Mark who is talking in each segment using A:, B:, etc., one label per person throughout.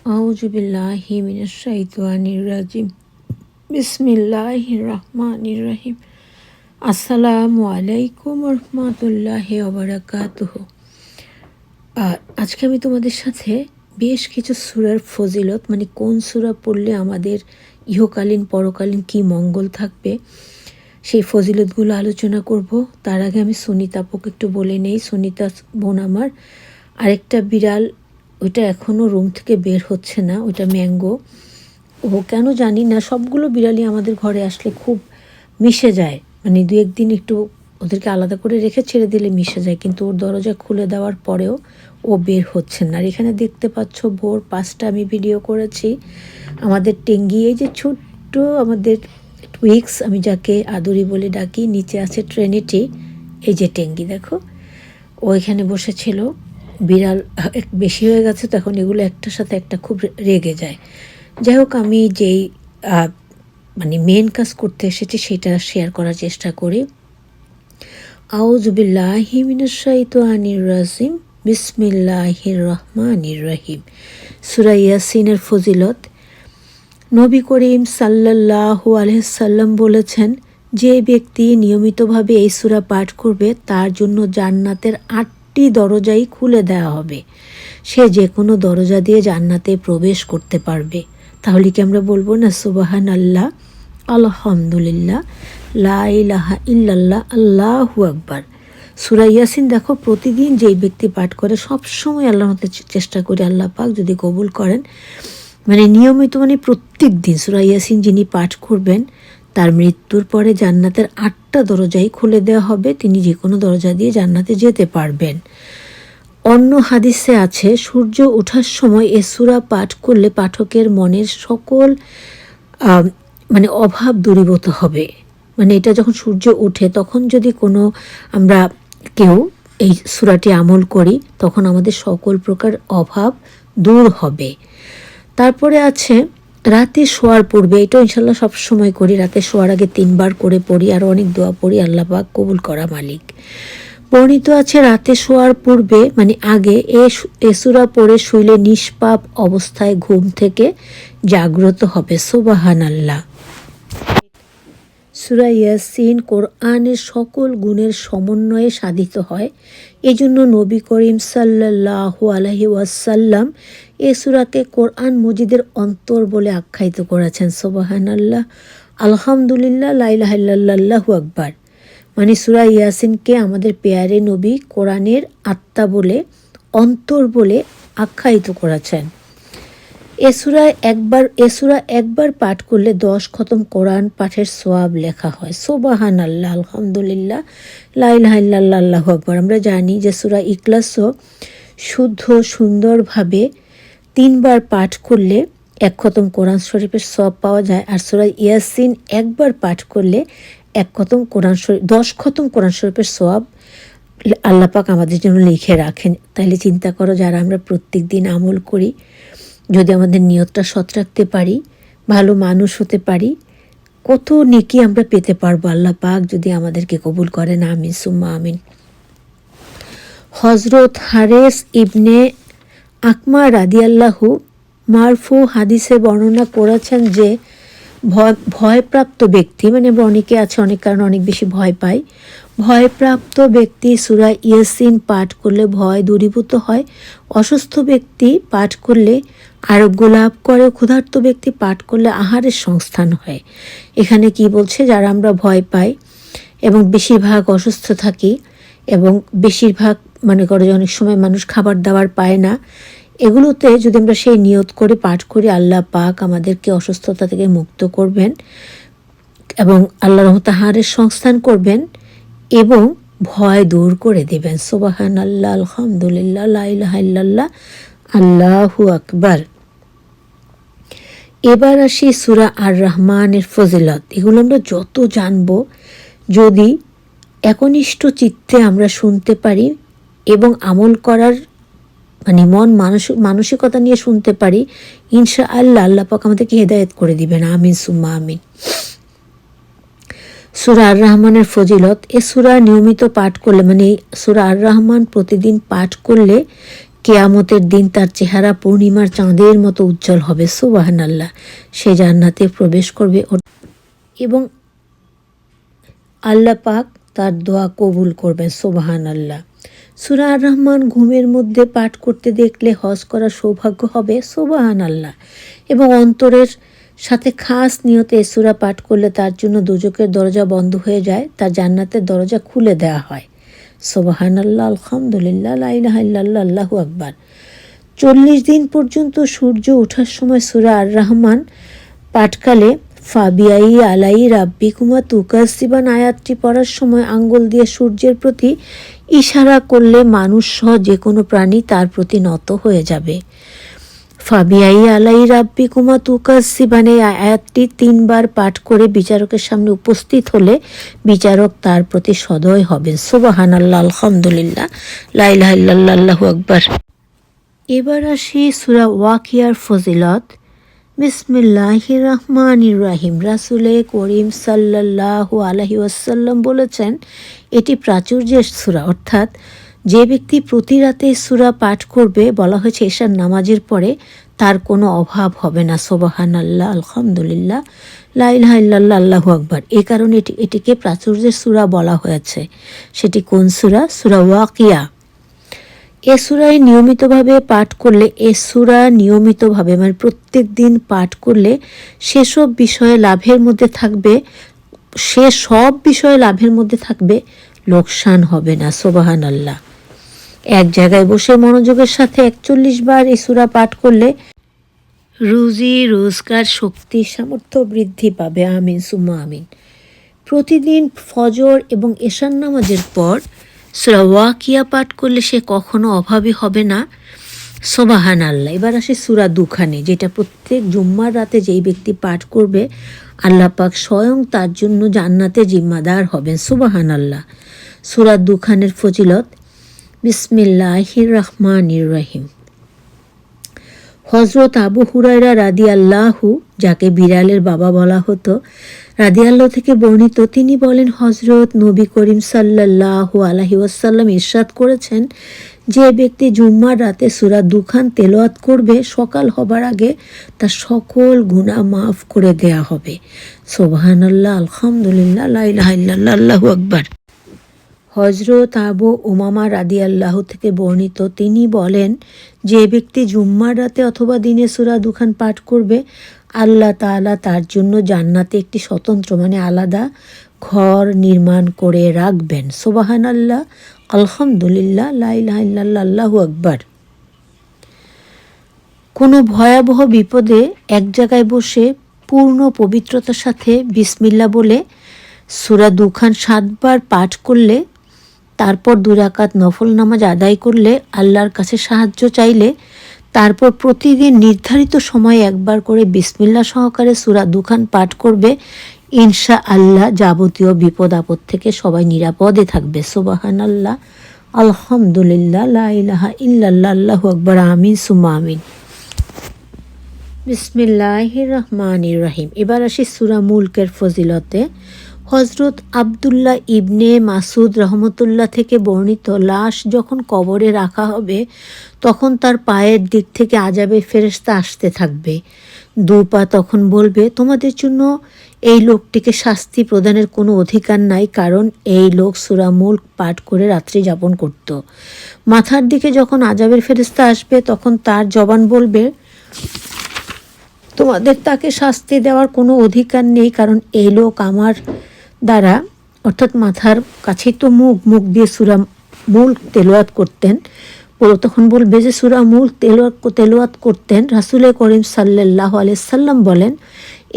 A: আউযু বিল্লাহি মিনাশ শাইতানির রাজিম। বিসমিল্লাহির রহমানির রহিম। আসসালামু আলাইকুম ওয়া রাহমাতুল্লাহি ওয়া বারাকাতুহু। আজকে আমি তোমাদের সাথে বেশ কিছু সূরার ফজিলত, মানে কোন সূরা পড়লে আমাদের ইহকালীন পরকালীন কি মঙ্গল থাকবে, সেই ফজিলতগুলো আলোচনা করব। তার আগে আমি সুনিতা আপুকে একটু বলে নেই। সুনিতা বোন আমার আরেকটা বিড়াল, ওইটা এখনও রুম থেকে বের হচ্ছে না, ওইটা ম্যাঙ্গো। ও কেন জানি না, সবগুলো বিড়ালই আমাদের ঘরে আসলে খুব মিশে যায়, মানে দু একদিন একটু ওদেরকে আলাদা করে রেখে ছেড়ে দিলে মিশে যায়, কিন্তু ওর দরজা খুলে দেওয়ার পরেও ও বের হচ্ছে না। আর এখানে দেখতে পাচ্ছ ভোর 5টা আমি ভিডিও করেছি। আমাদের টেঙ্গি, এই যে ছোট্ট আমাদের টুইক্স, আমি যাকে আদুরি বলে ডাকি, নিচে আছে ট্রেনিটি। এই যে টেঙ্গি দেখো, ও এখানে বসেছিল। বিড়াল বেশি হয়ে গেছে, তখন এগুলো একটার সাথে একটা খুব রেগে যায়। যাই হোক, আমি যেই মানে মেন কাজ করতে এসেছি সেটা শেয়ার করার চেষ্টা করি। আউযু বিল্লাহি মিনাশ শাইতানির রাজিম। বিসমিল্লাহির রহমানির রহিম। সূরা ইয়াসিনের ফজিলত। নবী করিম সাল্লাল্লাহু আলাইহি সাল্লাম বলেছেন, যে ব্যক্তি নিয়মিতভাবে এই সূরা পাঠ করবে তার জন্য জান্নাতের 8টি দরজাই খুলে দেওয়া হবে। সে যে কোনো দরজা দিয়ে জান্নাতে প্রবেশ করতে পারবে। তাহলে কি আমরা বলবো না সুবহানাল্লাহ, আলহামদুলিল্লাহ, লা ইলাহা ইল্লাল্লাহ, আল্লাহু আকবার। সূরা ইয়াসিন দেখো, প্রতিদিন যেই ব্যক্তি পাঠ করে, সবসময় আল্লাহর মধ্যে চেষ্টা করি আল্লাহ পাক যদি কবুল করেন, মানে নিয়মিত, মানে প্রত্যেক দিন সূরা ইয়াসিন যিনি পাঠ করবেন তার মৃত্যুর পরে জান্নাতের 8টা দরজাই খুলে দেওয়া হবে, তিনি যে কোনো দরজা দিয়ে জান্নাতে যেতে পারবেন। অন্য হাদিসে আছে, সূর্য ওঠার সময় এ সূরা পাঠ করলে পাঠকের মনের সকল মানে অভাব দূরীভূত হবে। মানে এটা যখন সূর্য ওঠে তখন যদি কোনো আমরা কেউ এই সূরাটি আমল করি, তখন আমাদের সকল প্রকার অভাব দূর হবে। তারপরে আছে রাতে শোয়ার পূর্বে, এটা ইনশাল্লাহ সবসময় করি, রাতে শোয়ার আগে 3বার করে পড়ি, আর অনেক দোয়া পড়ি, আল্লাহ পাক কবুল করা মালিক। বর্ণিত আছে রাতে শোয়ার পূর্বে, মানে আগে এ সূরা পড়ে শুইলে নিষ্পাপ অবস্থায় ঘুম থেকে জাগ্রত হবে। সুবহানাল্লাহ। সূরা ইয়াসিন কোরআনের সকল গুণের সমন্বয়ে সাধিত হয়। এজন্য নবী করিম সাল্লাল্লাহু আলাইহি ওয়াসাল্লাম এ সূরাকে কোরআন মজিদের অন্তর বলে আখ্যায়িত করেছেন। সুবহানাল্লাহ, আলহামদুলিল্লাহ, লা ইলাহা ইল্লাল্লাহ, আল্লাহু আকবার। মানে সূরা ইয়াসিনকে আমাদের পেয়ারে নবী কোরআনের আত্মা বলে, অন্তর বলে আখ্যায়িত করেছেন। এ সূরা একবার পাঠ করলে 10 খতম কোরআন পাঠের সওয়াব লেখা হয়। সুবহানাল্লাহ, আলহামদুলিল্লাহ, লা ইলাহা ইল্লাল্লাহ, আল্লাহু আকবার। আমরা জানি যে সূরা ইখলাসও শুদ্ধ সুন্দরভাবে 3বার পাঠ করলে 1 খতম কোরআন শরীফের সওয়াব পাওয়া যায়। আর সূরা ইয়াসিন একবার পাঠ করলে 1 খতম কোরআন শরীফ 10 খতম কোরআন শরীফের সওয়াব আল্লাহ পাক আমাদের জন্য লিখে রাখেন। তাইলে চিন্তা করো, যারা আমরা প্রত্যেক দিন আমল করি, যদি আমাদের নিয়তটা সৎ রাখতে পারি, ভালো মানুষ হতে পারি, কত নেকি আমরা পেতে পারবো। আল্লাহ পাক যদি আমাদেরকে কবুল করেন, আমিন সুম্মা আমিন। হযরত হারেস ইবনে আকমা রাদিয়াল্লাহু মারফু হাদিসে বর্ণনা করেছেন যে ভয়প্রাপ্ত ব্যক্তি, মানে অনেকে আছে অনেক কারণে অনেক বেশি ভয় পায়, ভয়প্রাপ্ত ব্যক্তি সূরা ইয়াসিন পাঠ করলে ভয় দূরীভূত হয়। অসুস্থ ব্যক্তি পাঠ করলে আরোগ্য লাভ করে। ক্ষুধার্ত ব্যক্তি পাঠ করলে আহারের সংস্থান হয়। এখানে কি বলছে, যারা আমরা ভয় পাই এবং বেশিরভাগ অসুস্থ থাকি, এবং বেশিরভাগ মনে করো যে অনেক সময় মানুষ খাবার দাবার পায় না, এগুলোতে যদি আমরা সেই নিয়ত করে পাঠ করি, আল্লাহ পাক আমাদেরকে অসুস্থতা থেকে মুক্ত করবেন এবং আল্লাহর রহমতে আহারের সংস্থান করবেন এবং ভয় দূর করে দেবেন। সুবহানাল্লাহ, আলহামদুলিল্লাহ, লা ইলাহা ইল্লাল্লাহ, আল্লাহু আকবার। এবার আসি সূরা আর রহমানের ফজিলত। এগুলো আমরা যত জানবো, যদি একনিষ্ঠ চিত্তে আমরা শুনতে পারি এবং আমল করার মানে মানসিকতা নিয়ে শুনতে পারি, ইনশাআল্লাহ আল্লাহ পাক আমাদেরকে হেদায়েত করে দিবেন। আমিন সুম্মা আমিন। সূরা আর রহমানের ফজিলত। এ সূরা নিয়মিত পাঠ করলে, মানে সূরা আর রহমান প্রতিদিন পাঠ করলে কিয়ামতের দিন তার চেহারা পূর্ণিমার চাঁদের মতো উজ্জ্বল হবে। সুবহানাল্লাহ। সে জান্নাতে প্রবেশ করবে এবং আল্লাহ পাক তার দোয়া কবুল করবেন। সুবহানাল্লাহ। সূরা আর রহমান ঘুমের মধ্যে পাঠ করতে দেখলে হজ করার সৌভাগ্য হবে। সুবহানাল্লাহ। এবং অন্তরের সাথে খাস নিয়তে এই সূরা পাঠ করলে তার জন্য দোজখের দরজা বন্ধ হয়ে যায়, তার জান্নাতের দরজা খুলে দেওয়া হয়। সুবহানাল্লাহ, আলহামদুলিল্লাহ, লা ইলাহা ইল্লাল্লাহ, আল্লাহু আকবার। 40 দিন পর্যন্ত সূর্য ওঠার সময় সূরা আর রহমান পাঠকালে ফাবিয়াই আলাই রাব্বিকুমা তুকাজ্জিবান আয়াতটি পড়ার সময় আঙ্গুল দিয়ে সূর্যের প্রতি ইশারা করলে মানুষ সহ যে কোনো প্রাণী তার প্রতি নত হয়ে যাবে। ফাবিয়াই আলাই রাব্বিকুমা তুকাজ্জিবান এই আয়াতটি 3 বার পাঠ করে বিচারকের সামনে উপস্থিত হলে বিচারক তার প্রতি সদয় হবেন। সুবহানাল্লাহ, আলহামদুলিল্লাহ, লা ইলাহা ইল্লাল্লাহ, আল্লাহু আকবার। এবার আসি সূরা ওয়াকিয়ার ফজিলত। বিসমিল্লাহির রহমানির রহিম। রাসূলে করিম সাল্লাল্লাহু আলাইহি ওয়াসাল্লাম বলেছেন, এটি প্রাচুর্যের সূরা, অর্থাৎ যে ব্যক্তি প্রতি রাতে সূরা পাঠ করবে, বলা হয়েছে এশার নামাজের পরে, তার কোনো অভাব হবে না। সুবহানাল্লাহ, আলহামদুলিল্লাহ, লা ইলাহা ইল্লাল্লাহ, আল্লাহু আকবার। এই কারণে এটিকে প্রাচুর্যের সূরা বলা হয়েছে। সেটি কোন সূরা? সূরা ওয়াকিয়া। এ সূরায় নিয়মিতভাবে পাঠ করলে, মানে প্রত্যেক দিন পাঠ করলে সেসব বিষয়ে লাভের মধ্যে থাকবে, লোকসান হবে না। সুবহানাল্লাহ। এক জায়গায় বসে মনোযোগের সাথে 41 বার এই সূরা পাঠ করলে রুজি রোজগার, শক্তি, সামর্থ্য বৃদ্ধি পাবে। আমিন সুম্মা আমিন। প্রতিদিন ফজর এবং এশার নামাজের পর সূরা ওয়াকিয়া পাঠ করলে সে কখনো অভাবী হবে না। সুবহানাল্লাহ। এবার আসে সূরা দুখানে, যেটা প্রত্যেক জুম্মার রাতে যেই ব্যক্তি পাঠ করবে, আল্লাহ পাক স্বয়ং তার জন্য জান্নাতে জিম্মাদার হবেন। সুবহানাল্লাহ। সূরা দুখানের ফজিলত। বিসমিল্লাহির রহমানির রহিম। হযরত আবু হুরায়রা রাদিয়াল্লাহু, যাকে বিড়ালের বাবা বলা হতো, রাদিয়াল্লাহু থেকে বর্ণিত, তিনি বলেন, হযরত নবী করিম সাল্লাল্লাহু আলাইহি ওয়াসাল্লাম ইরশাদ করেছেন, যে ব্যক্তি জুম্মার রাতে সূরা দুখান তেলাওয়াত করবে, সকাল হবার আগে তার সকল গুনাহ মাফ করে দেয়া হবে। সুবহানাল্লাহ, আলহামদুলিল্লাহ, লা ইলাহা ইল্লাল্লাহ, আল্লাহু আকবার। হযরত আবু উমামা রাদিয়াল্লাহু থেকে বর্ণিত, তিনি বলেন, যে ব্যক্তি জুম্মার রাতে অথবা দিনে সূরা দুখান পাঠ করবে, আল্লাহ তাআলা তার জন্য জান্নাতে একটি স্বতন্ত্র, মানে আলাদা ঘর নির্মাণ করে রাখবেন। সুবহানাল্লাহ, আলহামদুলিল্লাহ, লা ইলাহা ইল্লাল্লাহ, আল্লাহু আকবার। কোনো ভয়াবহ বিপদে এক জায়গায় বসে পূর্ণ পবিত্রতার সাথে বিসমিল্লাহ বলে সূরা দুখান 7 বার পাঠ করলে, তারপর 2 রাকাত নফল নামাজ আদায় করলে, আল্লাহর কাছে সাহায্য চাইলে, তারপর প্রতিদিন নির্ধারিত সময়ে একবার করে বিসমিল্লাহ সহকারে সূরা দুখান পাঠ করবে, ইনশাআল্লাহ যাবতীয় বিপদ আপদ থেকে সবাই নিরাপদে থাকবে। সুবহানাল্লাহ, আলহামদুলিল্লাহ, লা ইলাহা ইল্লাল্লাহ, আল্লাহু আকবার। আমিন সুম্মা আমিন। বিসমিল্লাহির রহমানির রহিম। এবার আসি সূরা মুলকের ফজিলতে। হযরত আব্দুল্লাহ ইবনে মাসুদ রহমতুল্লাহ থেকে বর্ণিত, লাশ যখন কবরে রাখা হবে, তখন তার পায়ের দিক থেকে আযাবের ফেরেশতা আসতে থাকবে। 2 পা তখন বলবে, তোমাদের জন্য এই লোকটিকে শাস্তি প্রদানের কোনো অধিকার নাই, কারণ এই লোক সূরা মুলক পাঠ করে রাত্রি যাপন করত। মাথার দিকে যখন আযাবের ফেরেশতা আসবে, তখন তার জবান বলবে, তোমাদের তাকে শাস্তি দেওয়ার কোনো অধিকার নেই, কারণ এই লোক আমার দ্বারা, অর্থাৎ মাথার কাছেই তো মুখ দিয়ে সূরা মুলক তেলাওয়াত করতেন। তখন বলবে যে সূরা মুলক তেলাওয়াত করতেন। রাসূল করিম সাল্লাল্লাহু আলাইহি সাল্লাম বলেন,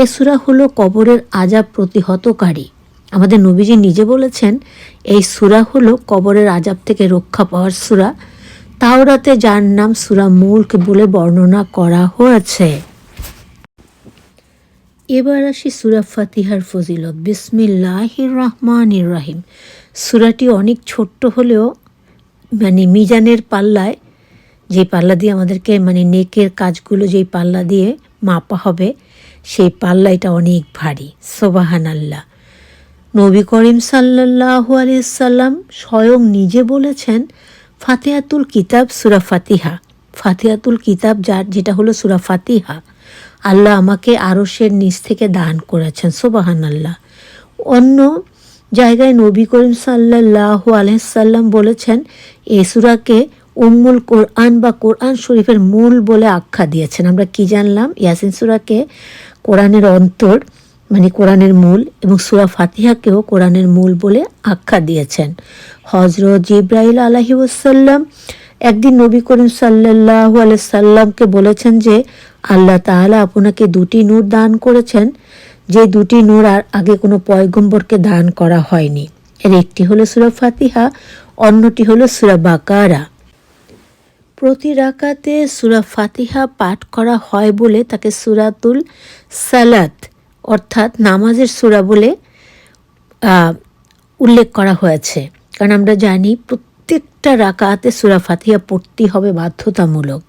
A: এ সূরা হলো কবরের আযাব প্রতিহতকারী। আমাদের নবীজি নিজে বলেছেন, এই সূরা হলো কবরের আযাব থেকে রক্ষা পাওয়ার সূরা। তাওরাতে যার নাম সূরা মুলক বলে বর্ণনা করা হয়েছে। এবার আসি সূরা ফাতিহার ফজিলত। বিসমিল্লাহির রহমানির রহিম। সূরাটি অনেক ছোট্ট হলেও, মানে মিজানের পাল্লায়, যে পাল্লা দিয়ে আমাদেরকে, মানে নেকের কাজগুলো যেই পাল্লা দিয়ে মাপা হবে, সেই পাল্লা এটা অনেক ভারী। সুবহানাল্লাহ। নবী করিম সাল্লাল্লাহু আলাইহি সাল্লাম স্বয়ং নিজে বলেছেন, ফাতিহাতুল কিতাব সূরা ফাতিহা, ফাতিহাতুল কিতাব যেটা হলো সূরা ফাতিহা, আল্লাহ আমাকে আরশের নিচ থেকে দান করেছেন, সুবহানাল্লাহ। অন্য জায়গায় নবী করিম সাল্লাল্লাহু আলাইহি সাল্লাম বলেছেন এই সূরাকে উম্মুল কোরআন বা কোরআন শরীফের মূল বলে আখ্যা দিয়েছেন। আমরা কি জানলাম? ইয়াসিন সূরাকে কোরআনের অন্তর মানে কোরআনের মূল, এবং সূরা ফাতিহাকেও কোরআনের মূল বলে আখ্যা দিয়েছেন। হযরত জিবরাইল আলাইহিস সালাম একদিন নবী করিম সাল্লাল্লাহু আলাইহি সাল্লামকে বলেছেন যে আল্লাহ তাআলা আপনাকে দুটি নূর দান করেছেন, যে দুটি নূর আর আগে কোনো পয়গম্বরকে দান করা হয়নি। এর একটি হলো সূরা ফাতিহা, অন্যটি হলো সূরা বাকারা। প্রতি রাকাতে সূরা ফাতিহা পাঠ করা হয় বলে তাকে সূরাতুল সালাত অর্থাৎ নামাজের সূরা বলে উল্লেখ করা হয়েছে। কারণ আমরা জানি প্রত্যেকটা রাকাতে সূরা ফাতিহা পড়তে হবে বাধ্যতামূলক।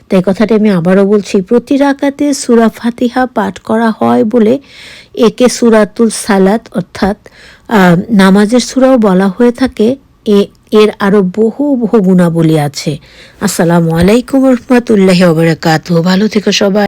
A: তাই কথাটা আমি আবারও বলছি, প্রতি রাকাতে সূরা ফাতিহা পাঠ করা হয় বলে একে সূরাতুল সালাত অর্থাৎ নামাজের সূরাও বলা হয়ে থাকে। এর আরও বহু বহু গুণাবলী আছে। আসসালামু আলাইকুম ওয়া রাহমাতুল্লাহি ওয়া বারাকাতুহু। ভালো থেকো সবাই।